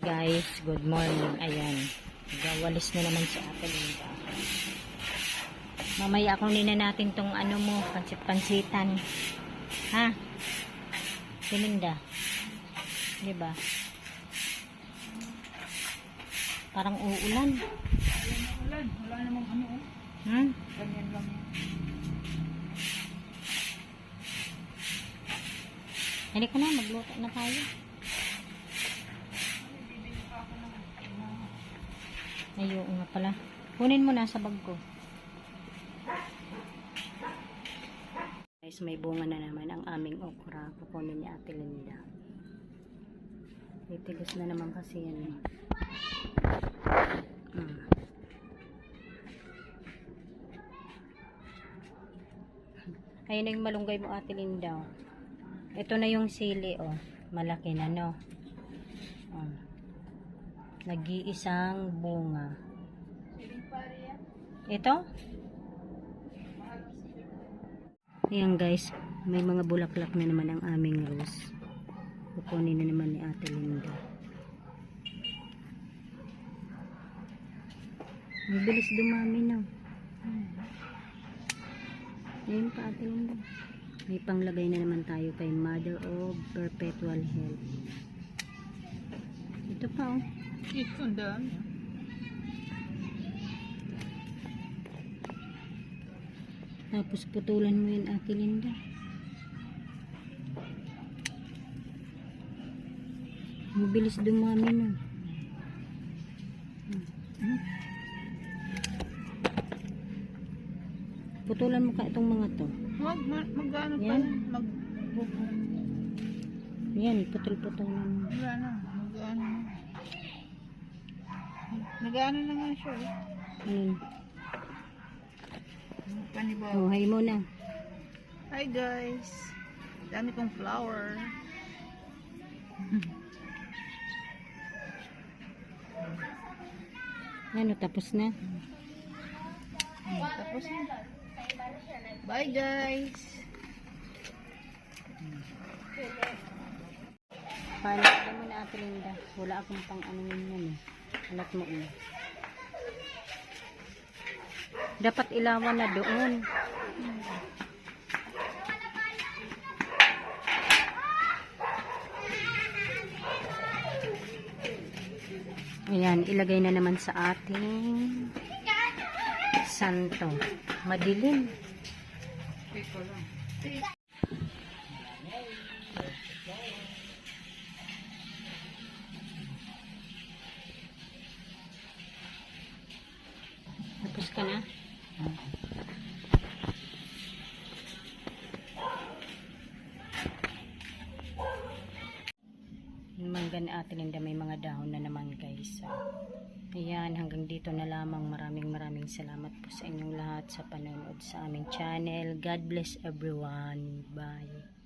Guys, good morning. Ayan, gawalis na naman si Ate Linda. Mamaya akong nina natin tong ano mo, pansit-pansitan. Ha? Linda, diba? Parang uulan. Wala namang ano. Ganyan lang. Hindi ka na, magluto na tayo. Ayun nga pala. Kunin mo na sa bag ko. Guys, may bunga na naman ang aming okra. Kukunin ni Ate Linda. Titigas na naman kasi yan. Ayun na yung malunggay mo, Ate Linda. Ito na yung sili, oh. Malaki na, no? Oh. Nag-iisang bunga. Ito? Ayan guys, may mga bulaklak na naman ang aming rose. Kukunin na naman ni Ate Linda. Mabilis dumami na. Ayan pa, Ate Linda. May panglagay na naman tayo kay Mother of Perpetual Health. Ito pa, oh. Ito, ang dami. Tapos putulan mo yun, Ate Linda. Mabilis dumami na. Putulan mo ka itong mga to. Mag-ano pa Yan. na? Yan, putol-putulan mo. Wala na. Mag-ano na. Nag-ano na nga siya. Ano? Panibaw. Oh, hay mo na. Hi guys. Dami kong flower. Ano, tapos na. Tapos na. Bye guys. Paano mo na, Ate Linda? Wala akong pang ano yun eh. Alat mo eh. Dapat ilawan na doon. Ayan, ilagay na naman sa ating santo. Madilim. Ito lang. Tapos ka na? Yung mangga ni Ate Linda may mga dahon na naman guys. Ayan, hanggang dito na lamang. Maraming salamat po sa inyong lahat sa panonood sa aming channel. God bless everyone. Bye.